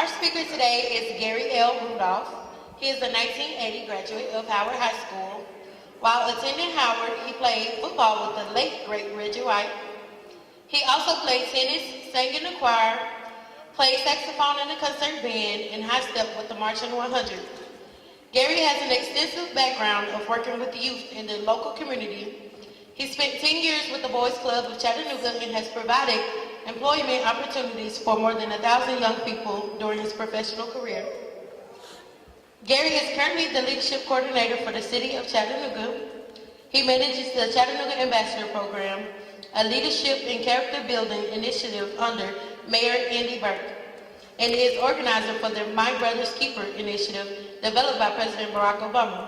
Our speaker today is Gary L. Rudolph. He is a 1980 graduate of Howard High School. While attending Howard, he played football with the late, great Reggie White. He also played tennis, sang in the choir, played saxophone in the concert band, and high step with the Marching 100. Gary has an extensive background of working with youth in the local community. He spent 10 years with the Boys Club of Chattanooga and has provided employment opportunities for more than 1,000 young people during his professional career. Gary is currently the leadership coordinator for the city of Chattanooga. He manages the Chattanooga Ambassador Program, a leadership and character building initiative under Mayor Andy Burke, and is organizer for the My Brother's Keeper initiative developed by President Barack Obama.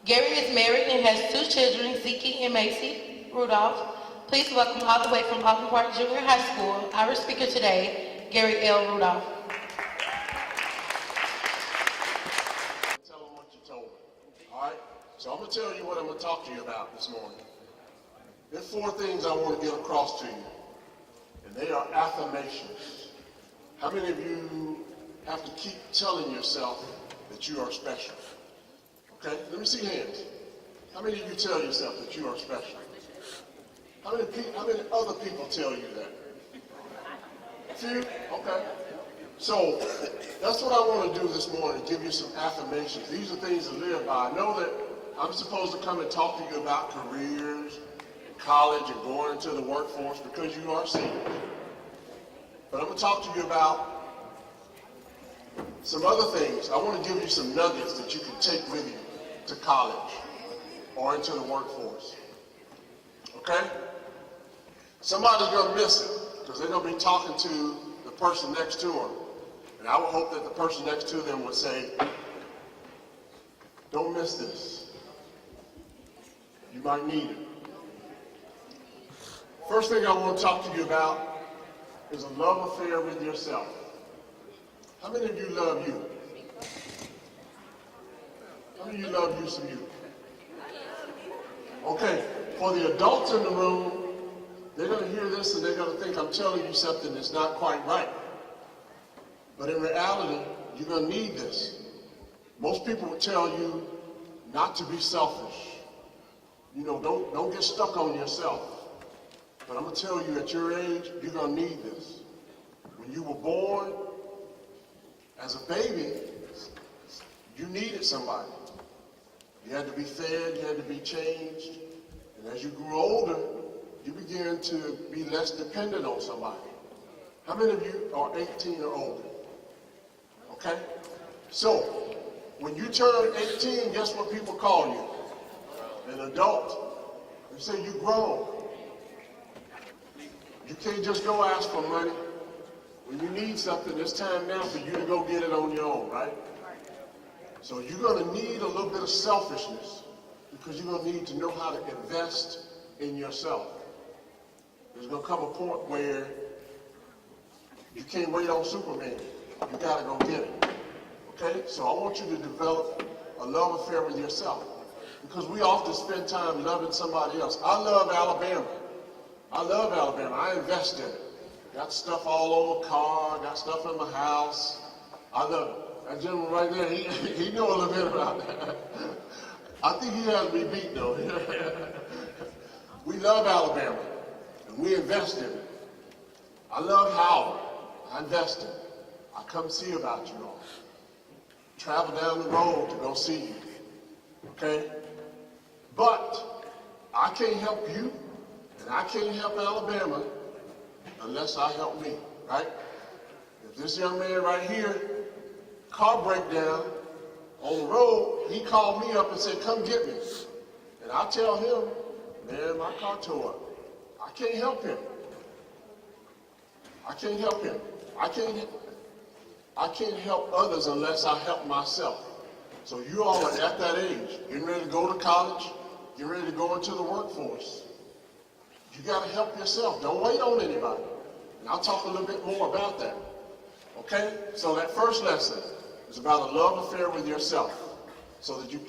Gary is married and has 2 children, Zeke and Macy Rudolph. Please welcome all the way from Alton Park Junior High School, our speaker today, Gary L. Rudolph. Tell them what you told me. All right? So I'm going to tell you what I'm going to talk to you about this morning. There's 4 things I want to get across to you, and they are affirmations. How many of you have to keep telling yourself that you are special? Okay, let me see hands. How many of you tell yourself that you are special? How many other people tell you that? A few? Okay. So that's what I want to do this morning, give you some affirmations. These are things to live by. I know that I'm supposed to come and talk to you about careers, college, and going into the workforce because you are seniors. But I'm going to talk to you about some other things. I want to give you some nuggets that you can take with you to college or into the workforce. Okay? Somebody's going to miss it because they're going to be talking to the person next to them. And I would hope that the person next to them would say, don't miss this. You might need it. First thing I want to talk to you about is a love affair with yourself. How many of you love you? How many of you love you some you? Okay, for the adults in the room, they're going to hear this and they're going to think I'm telling you something that's not quite right. But in reality, you're going to need this. Most people would tell you not to be selfish. You know, don't get stuck on yourself. But I'm going to tell you at your age, you're going to need this. When you were born, as a baby, you needed somebody. You had to be fed, you had to be changed. And as you grew older, you began to be less dependent on somebody. How many of you are 18 or older? Okay? So, when you turn 18, guess what people call you? An adult. They say you're grown. You can't just go ask for money. When you need something, it's time now for you to go get it on your own, right? So you're going to need a little bit of selfishness because you're going to need to know how to invest in yourself. There's going to come a point where you can't wait on Superman. You got to go get it. Okay? So I want you to develop a love affair with yourself because we often spend time loving somebody else. I love Alabama. I love Alabama. I invest in it. Got stuff all over the car, got stuff in my house. I love it. That gentleman right there, he know a little bit about that. I think he has me beat though. We love Alabama, and we invest in it. I love Howard. I invest in it. I come see about you all. Travel down the road to go see you. Okay? But I can't help you, and I can't help Alabama unless I help me, right? If this young man right here, car breakdown on the road, he called me up and said, come get me. And I tell him, man, my car tore up. I can't help him. I can't help him. I can't help others unless I help myself. So you all are at that age, getting ready to go to college, getting ready to go into the workforce. You got to help yourself. Don't wait on anybody. And I'll talk a little bit more about that. Okay? So that first lesson is about a love affair with yourself so that you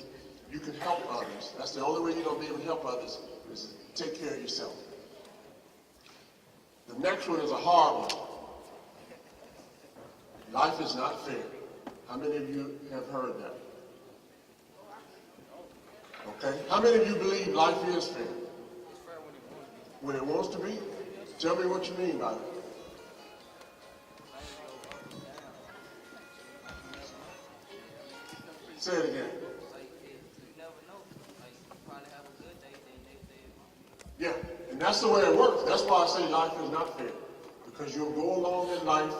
can help others. That's the only way you're going to be able to help others is to take care of yourself. The next one is a hard one. Life is not fair. How many of you have heard that? Okay. How many of you believe life is fair? When it wants to be? Tell me what you mean by that. Say it again. Yeah, and that's the way it works. That's why I say life is not fair. Because you'll go along in life,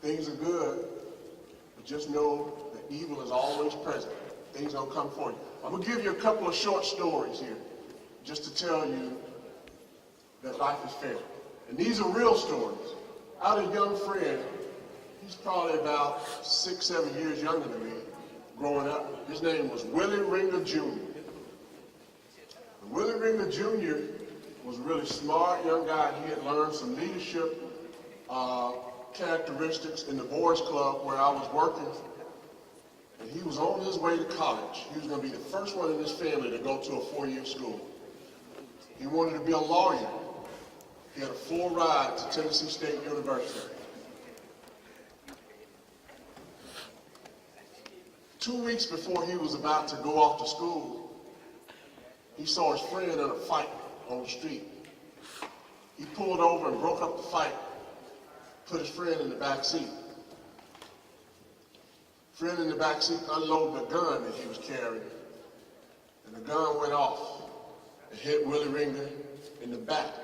things are good, but just know that evil is always present. Things don't come for you. I'm going to give you a couple of short stories here, just to tell you that life is fair. And these are real stories. I had a young friend, he's probably about 6, 7 years younger than me, growing up. His name was Willie Ringer Jr. And Willie Ringer Jr. was a really smart young guy. He had learned some leadership characteristics in the boys club where I was working. And he was on his way to college. He was going to be the first one in his family to go to a 4-year school. He wanted to be a lawyer. He had a full ride to Tennessee State University. 2 weeks before he was about to go off to school, he saw his friend in a fight on the street. He pulled over and broke up the fight, put his friend in the back seat. Friend in the back seat unloaded the gun that he was carrying, and the gun went off and hit Willie Ringer in the back.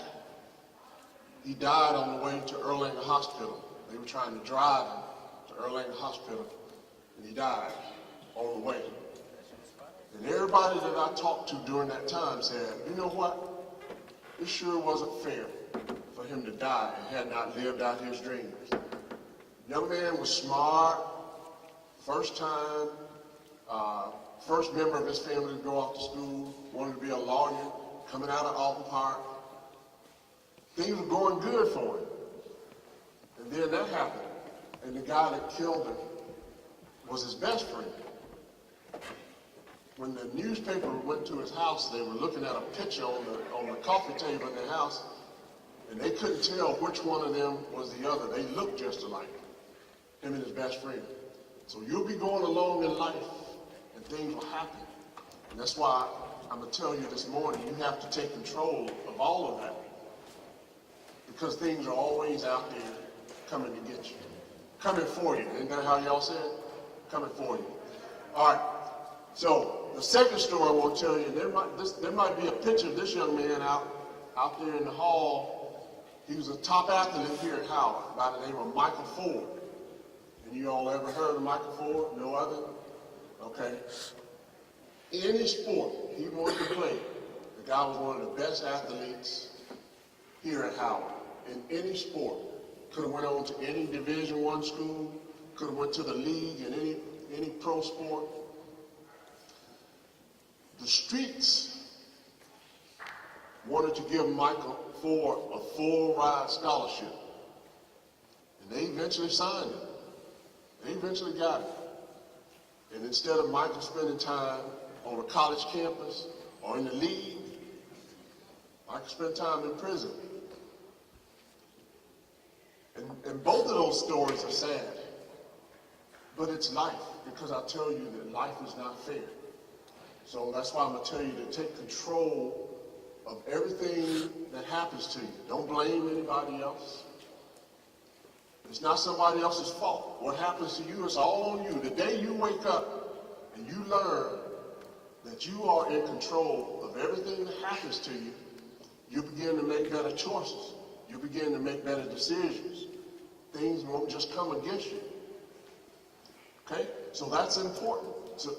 He died on the way to Erlanger Hospital. They were trying to drive him to Erlanger Hospital, and he died on the way. And everybody that I talked to during that time said, you know what? It sure wasn't fair for him to die and had not lived out his dreams. Young man was smart, first time, first member of his family to go off to school, wanted to be a lawyer, coming out of Alton Park. Things were going good for him. And then that happened. And the guy that killed him was his best friend. When the newspaper went to his house, they were looking at a picture on the coffee table in their house, and they couldn't tell which one of them was the other. They looked just alike, him and his best friend. So you'll be going along in life, and things will happen. And that's why I'm going to tell you this morning, you have to take control of all of that. Because things are always out there coming to get you. Coming for you. Isn't that how y'all say it? Coming for you. All right. So the second story I want to tell you, there might be a picture of this young man out there in the hall. He was a top athlete here at Howard by the name of Michael Ford. And you all ever heard of Michael Ford? No other? Okay. Any sport he wanted to play, the guy was one of the best athletes here at Howard. In any sport. Could have went on to any Division I school, could have went to the league in any pro sport. The streets wanted to give Michael Ford a full ride scholarship. And they eventually signed it. They eventually got it. And instead of Michael spending time on a college campus or in the league, Michael spent time in prison. And both of those stories are sad. But it's life, because I tell you that life is not fair. So that's why I'm going to tell you to take control of everything that happens to you. Don't blame anybody else. It's not somebody else's fault. What happens to you is all on you. The day you wake up and you learn that you are in control of everything that happens to you, you begin to make better choices. You begin to make better decisions. Things won't just come against you. Okay? So that's important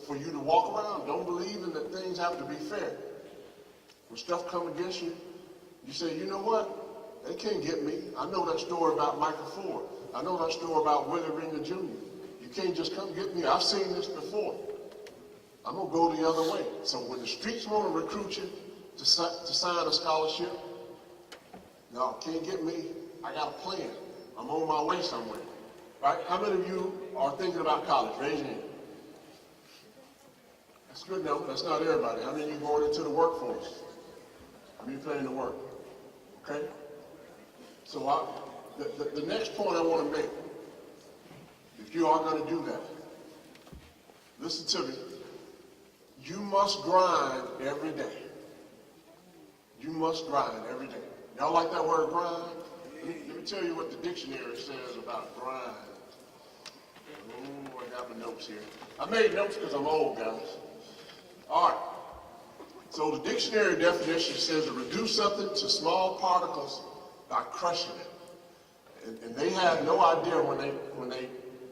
for you to walk around. Don't believe in that things have to be fair. When stuff comes against you, you say, you know what? They can't get me. I know that story about Michael Ford. I know that story about Willie Ringer Jr. You can't just come get me. I've seen this before. I'm going to go the other way. So when the streets want to recruit you to sign a scholarship, no, can't get me. I got a plan. I'm on my way somewhere. Right? How many of you are thinking about college? Raise your hand. That's good now. That's not everybody. How many of you going into the workforce? How many planning to work? Okay? So the next point I want to make if you are going to do that, listen to me. You must grind every day. You must grind every day. Y'all like that word grind? Let me tell you what the dictionary says about grind. Oh, I got my notes here. I made notes because I'm old, guys. All right. So the dictionary definition says to reduce something to small particles by crushing it. And they had no idea when they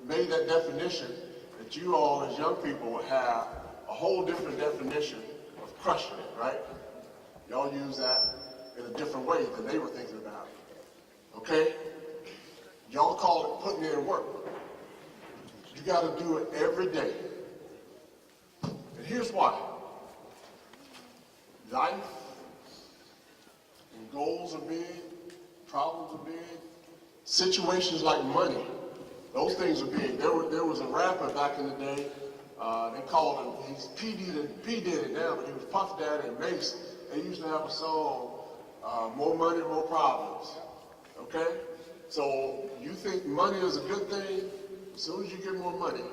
made that definition that you all as young people would have a whole different definition of crushing it, right? Y'all use that in a different way than they were thinking about it. Okay? Y'all call it putting in work. You got to do it every day. And here's why. Life and goals are big, problems are big, situations like money, those things are big. There was a rapper back in the day, they called him, he's P. Diddy now, but he was Puff Daddy and Mace. They used to have a song, More Money, More Problems, okay? So you think money is a good thing? As soon as you get more money,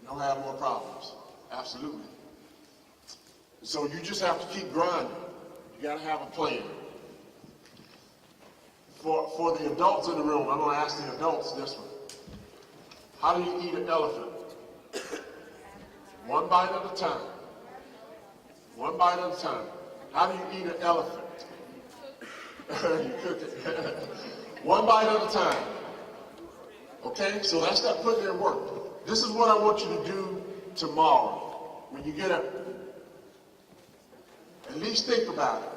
you'll have more problems, absolutely. So you just have to keep grinding. You got to have a plan. For the adults in the room, I'm going to ask the adults this one. How do you eat an elephant? One bite at a time. One bite at a time. How do you eat an elephant? You cook it. One bite at a time. Okay, so that's that putting in work. This is what I want you to do tomorrow when you get up. At least think about it.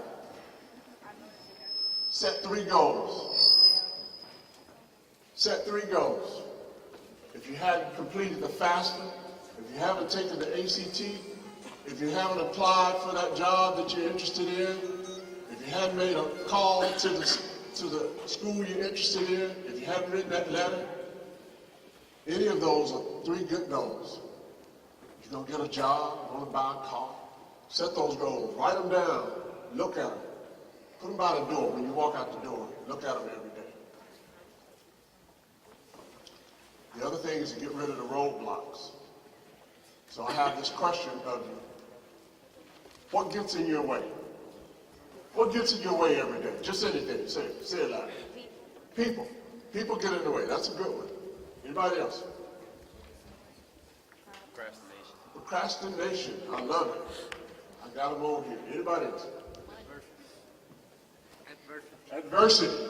Set 3 goals. Set 3 goals. If you hadn't completed the FAFSA, if you haven't taken the ACT, if you haven't applied for that job that you're interested in, if you haven't made a call to the school you're interested in, if you haven't written that letter, any of those are 3 good goals. You're going to get a job, you're going to buy a car. Set those goals. Write them down. Look at them. Put them by the door when you walk out the door. Look at them every day. The other thing is to get rid of the roadblocks. So I have this question of you. What gets in your way? What gets in your way every day? Just anything. Say it loud. People. People get in the way. That's a good one. Anybody else? Procrastination. I love it. I got them over here. Anybody else? Adversity.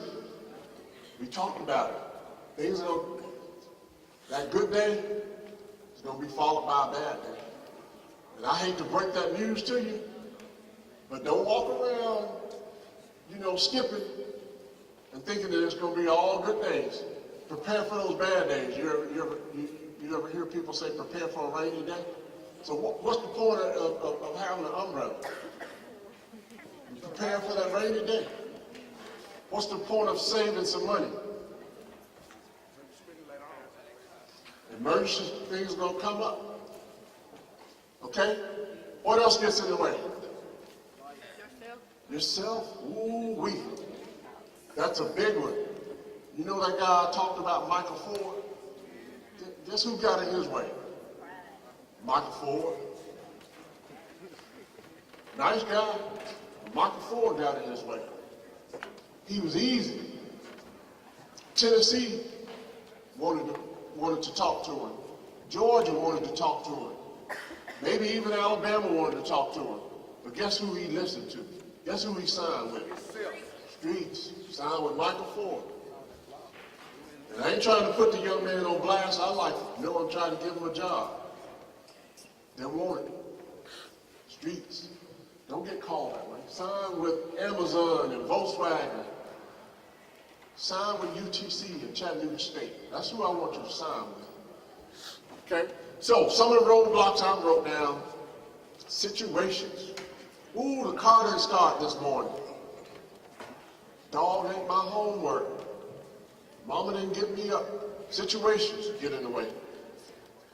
We talked about it. Things are, that good day is going to be followed by a bad day. And I hate to break that news to you, but don't walk around, skipping and thinking that it's going to be all good days. Prepare for those bad days. You ever hear people say prepare for a rainy day? So what's the point of having an umbrella? You prepare for that rainy day. What's the point of saving some money? Emergency things are going to come up. Okay? What else gets in the way? Yourself? Ooh-wee. That's a big one. You know that guy I talked about, Michael Ford? Guess who got in his way? Michael Ford. Nice guy. Michael Ford got in his way. He was easy. Tennessee wanted to talk to him. Georgia wanted to talk to him. Maybe even Alabama wanted to talk to him. But guess who he listened to? Guess who he signed with? Streets. Signed with Michael Ford. And I ain't trying to put the young man on blast. I'm trying to give him a job. They want it. Streets. Don't get called that way. Sign with Amazon and Volkswagen. Sign with UTC and Chattanooga State. That's who I want you to sign with. Okay? So, some of the roadblocks I wrote down, situations. Ooh, the car didn't start this morning. Dog ain't my homework. Mama didn't get me up. Situations get in the way.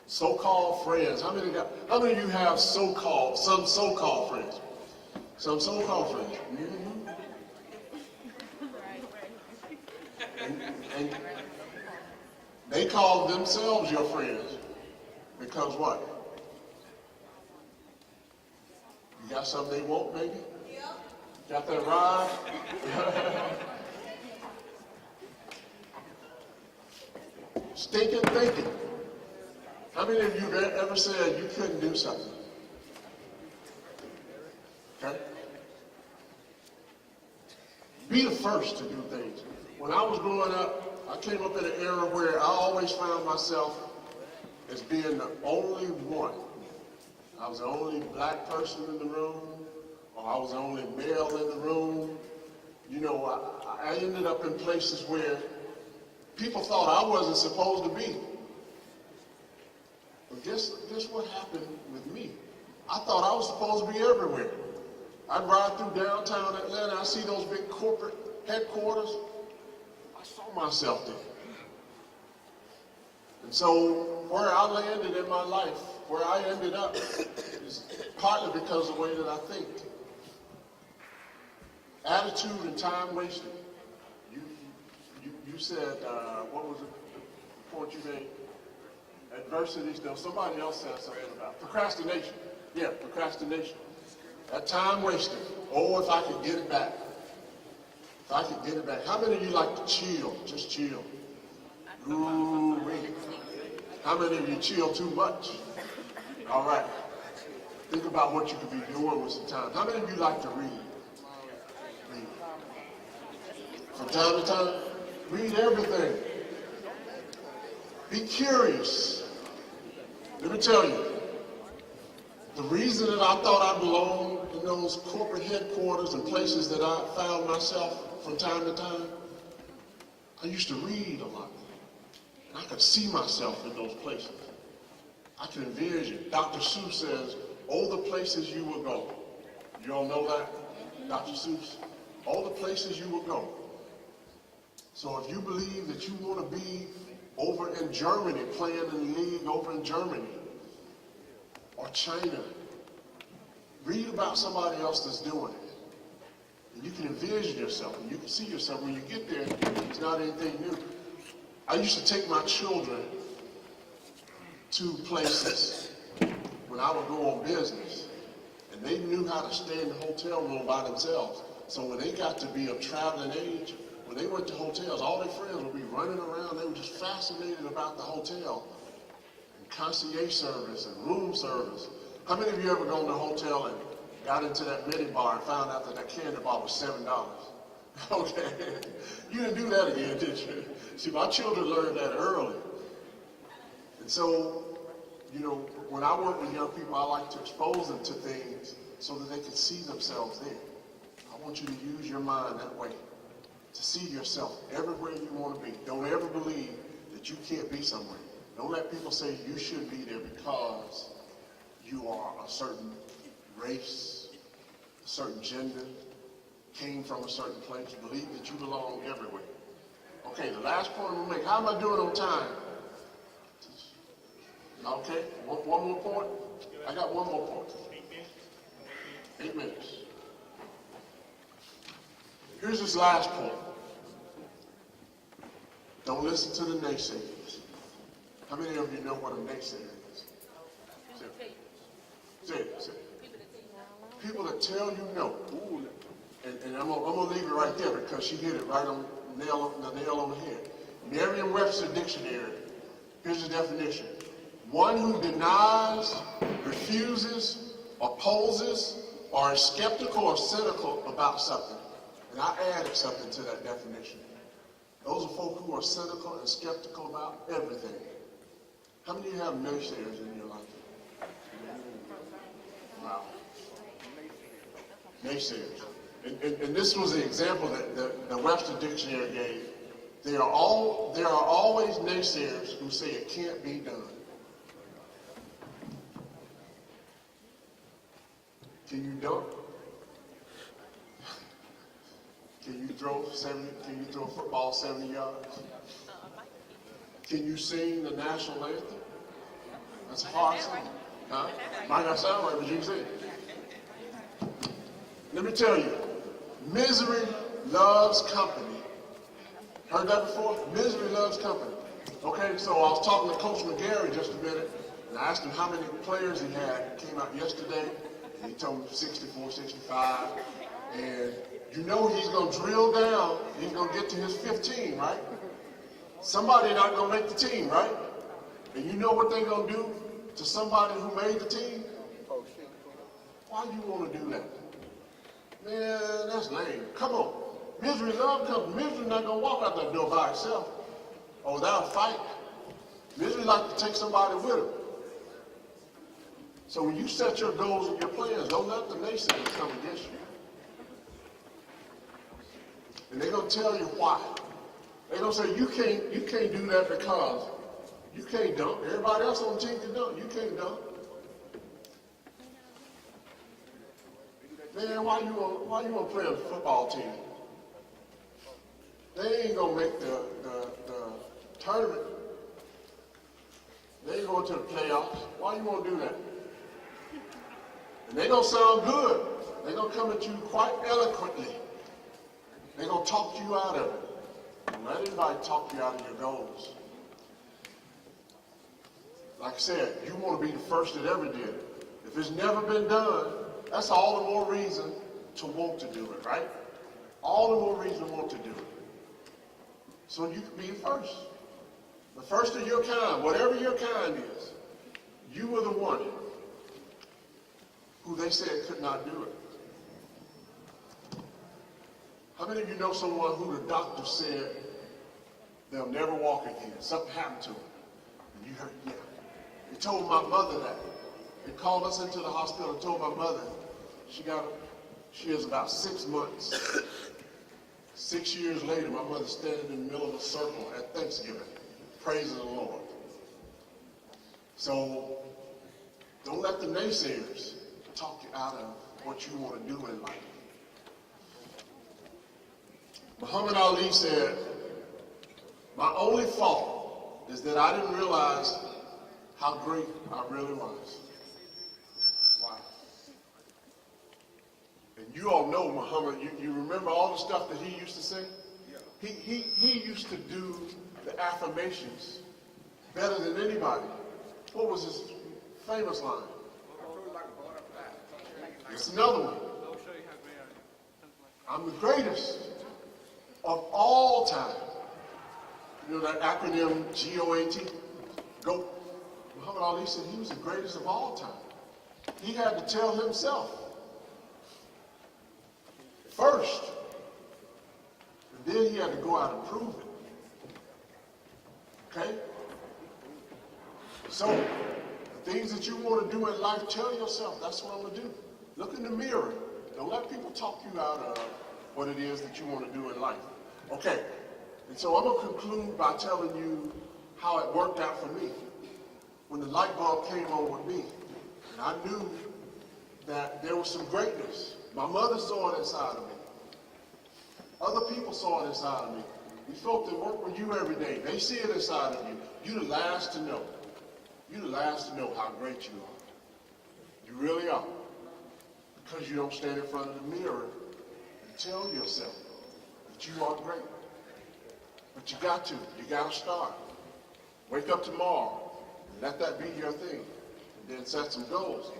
So-called friends. How many of you have some so-called friends? Some so-called friends. Mm-hmm. And They call themselves your friends because what? You got something they want, maybe? Got that ride? Stinking thinking. How many of you have ever said you couldn't do something? Okay? Be the first to do things. When I was growing up, I came up in an era where I always found myself as being the only one. I was the only black person in the room, or I was the only male in the room. You know, I ended up in places where people thought I wasn't supposed to be. But guess what happened with me? I thought I was supposed to be everywhere. I'd ride through downtown Atlanta, I see those big corporate headquarters. I saw myself there. And so where I landed in my life, where I ended up, is partly because of the way that I think. Attitude and time wasted. You said, what was it, the point you made? Adversity. No, somebody else said something about procrastination. Yeah, procrastination. That time wasted. Oh, if I could get it back. If I could get it back. How many of you like to chill? Just chill. Ooh-wee. How many of you chill too much? All right. Think about what you could be doing with some time. How many of you like to read? Read. From time to time, read everything. Be curious. Let me tell you, the reason that I thought I belonged in those corporate headquarters and places that I found myself from time to time, I used to read a lot. And I could see myself in those places. I could envision. Dr. Seuss says, oh, the places you will go. You all know that? Dr. Seuss? All the places you will go. So if you believe that you want to be over in Germany, playing in the league over in Germany, or China, read about somebody else that's doing it. And you can envision yourself, and you can see yourself. When you get there, it's not anything new. I used to take my children to places when I would go on business, and they knew how to stay in the hotel room by themselves. So when they got to be of traveling age, when they went to hotels, all their friends would be running around. They were just fascinated about the hotel and concierge service and room service. How many of you ever gone to a hotel and got into that mini bar and found out that that candy bar was $7? Okay, you didn't do that again, did you? See, my children learned that early. And so, you know, when I work with young people, I like to expose them to things so that they can see themselves there. I want you to use your mind that way, to see yourself everywhere you want to be. Don't ever believe that you can't be somewhere. Don't let people say you should be there because you are a certain race, a certain gender, came from a certain place. Believe that you belong everywhere. Okay, the last point I'm going to make. How am I doing on time? Okay, one more point? I got one more point. 8 minutes. Here's this last point. Don't listen to the naysayers. How many of you know what a naysayer is? Say it. People that tell you no. Ooh, and I'm gonna leave it right there because she hit it right on the nail on the head. Merriam-Webster dictionary. Here's the definition: one who denies, refuses, opposes, or is skeptical or cynical about something. And I added something to that definition. Those are folk who are cynical and skeptical about everything. How many of you have naysayers in your life? Wow. Naysayers. And this was the example that the Webster Dictionary gave. There are always naysayers who say it can't be done. Can you dunk? Can you throw a football 70 yards? Can you sing the national anthem? That's a hard song. Huh? Might not sound right, but you can sing. Let me tell you, misery loves company. Heard that before? Misery loves company. Okay, so I was talking to Coach McGarry just a minute, and I asked him how many players he had. He came out yesterday, and he told me 64, 65. And you know he's going to drill down, he's going to get to his 15, right? Somebody not going to make the team, right? And you know what they're going to do to somebody who made the team? Why you want to do that? Man, that's lame. Come on. Misery love company. Misery not going to walk out that door by herself. Oh, without a fight. Misery like to take somebody with her. So when you set your goals and your plans, don't let the naysayers come against you. And they're going to tell you why. They're going to say, you can't do that because you can't dunk. Everybody else on the team can dunk. You can't dunk. Man, why you want to play on the football team? They ain't going to make the tournament. They ain't going to the playoffs. Why you want to do that? And they going to sound good. They're going to come at you quite eloquently. They're going to talk you out of it. Don't let anybody talk you out of your goals. Like I said, you want to be the first that ever did it. If it's never been done, that's all the more reason to want to do it, right? All the more reason to want to do it. So you can be the first. The first of your kind, whatever your kind is. You were the one who they said could not do it. How many of you know someone who the doctor said they'll never walk again? Something happened to them. And you heard, yeah. They told my mother that. They called us into the hospital and told my mother she is about 6 months. 6 years later, my mother's standing in the middle of a circle at Thanksgiving, praising the Lord. So don't let the naysayers talk you out of what you want to do in life. Muhammad Ali said, my only fault is that I didn't realize how great I really was. Wow. And you all know Muhammad, you remember all the stuff that he used to say? He used to do the affirmations better than anybody. What was his famous line? It's another one. I'm the greatest of all time. You know that acronym GOAT? GOAT. Muhammad Ali said he was the greatest of all time. He had to tell himself first, and then he had to go out and prove it. Okay? So, the things that you want to do in life, tell yourself, that's what I'm going to do. Look in the mirror. Don't let people talk you out of what it is that you want to do in life. Okay, and so I'm going to conclude by telling you how it worked out for me. When the light bulb came on with me, and I knew that there was some greatness. My mother saw it inside of me. Other people saw it inside of me. These folks that work with you every day, they see it inside of you. You're the last to know. You're the last to know how great you are. You really are. Because you don't stand in front of the mirror and tell yourself that you are great. But you got to. You got to start. Wake up tomorrow. And let that be your thing. And then set some goals.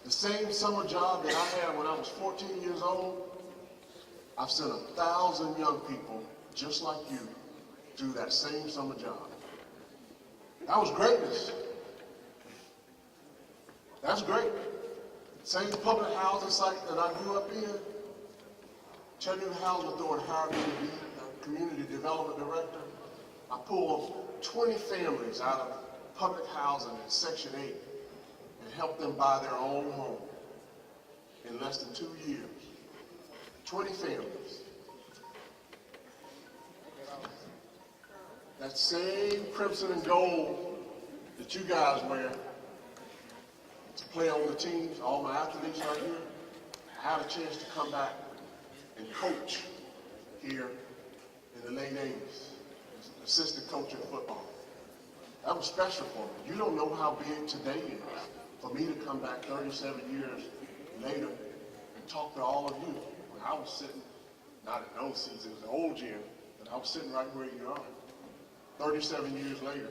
The same summer job that I had when I was 14 years old, I've sent 1,000 young people just like you through that same summer job. That was greatness. That's great. Same public housing site that I grew up in, Chattanooga Housing Authority hired me to be the community development director. I pulled 20 families out of public housing in Section 8 and helped them buy their own home in less than 2 years. 20 families. That same crimson and gold that you guys wear to play on the teams, all my athletes right here, I had a chance to come back and coach here in the late 80s, assistant coach in football. That was special for me. You don't know how big today is for me to come back 37 years later and talk to all of you. When I was sitting, not in those seats, it was an old gym, but I was sitting right where you are. 37 years later,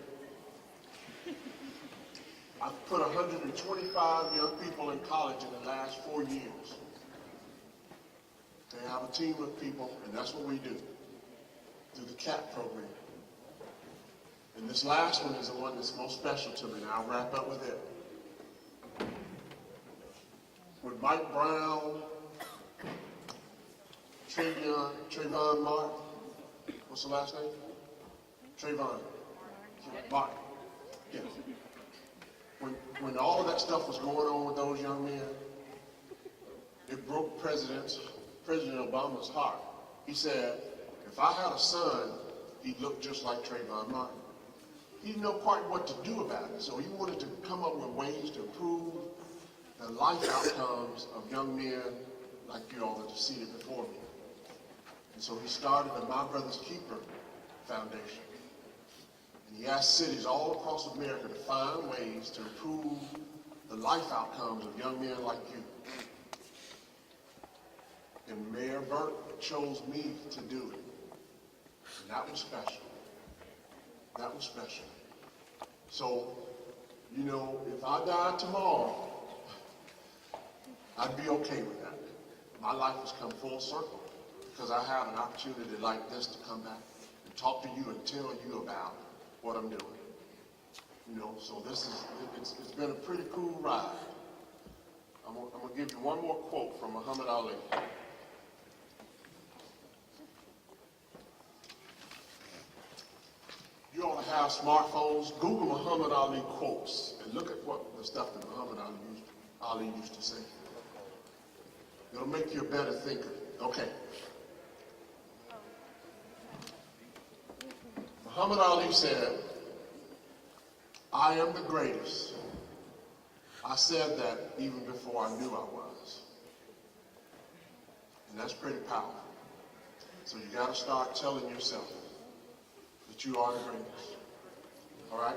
I've put 125 young people in college in the last 4 years. They have a team of people, and that's what we do through the CAP program. And this last one is the one that's most special to me, and I'll wrap up with it. With Mike Brown, Trayvon Martin, what's the last name? Trayvon Martin. Yeah. When all of that stuff was going on with those young men, it broke President Obama's heart. He said, if I had a son, he'd look just like Trayvon Martin. He didn't know quite what to do about it, so he wanted to come up with ways to improve the life outcomes of young men like you all that are seated before me. And so he started the My Brother's Keeper Foundation. And he asked cities all across America to find ways to improve the life outcomes of young men like you. And Mayor Burke chose me to do it. And that was special. That was special. So, you know, if I died tomorrow, I'd be okay with that. My life has come full circle because I have an opportunity like this to come back and talk to you and tell you about what I'm doing. You know, so it's been a pretty cool ride. I'm gonna give you one more quote from Muhammad Ali. You ought to have smartphones. Google Muhammad Ali quotes and look at what the stuff that Muhammad Ali used to say. It'll make you a better thinker. Okay. Muhammad Ali said, I am the greatest. I said that even before I knew I was. And that's pretty powerful. So you got to start telling yourself that you are the greatest. All right?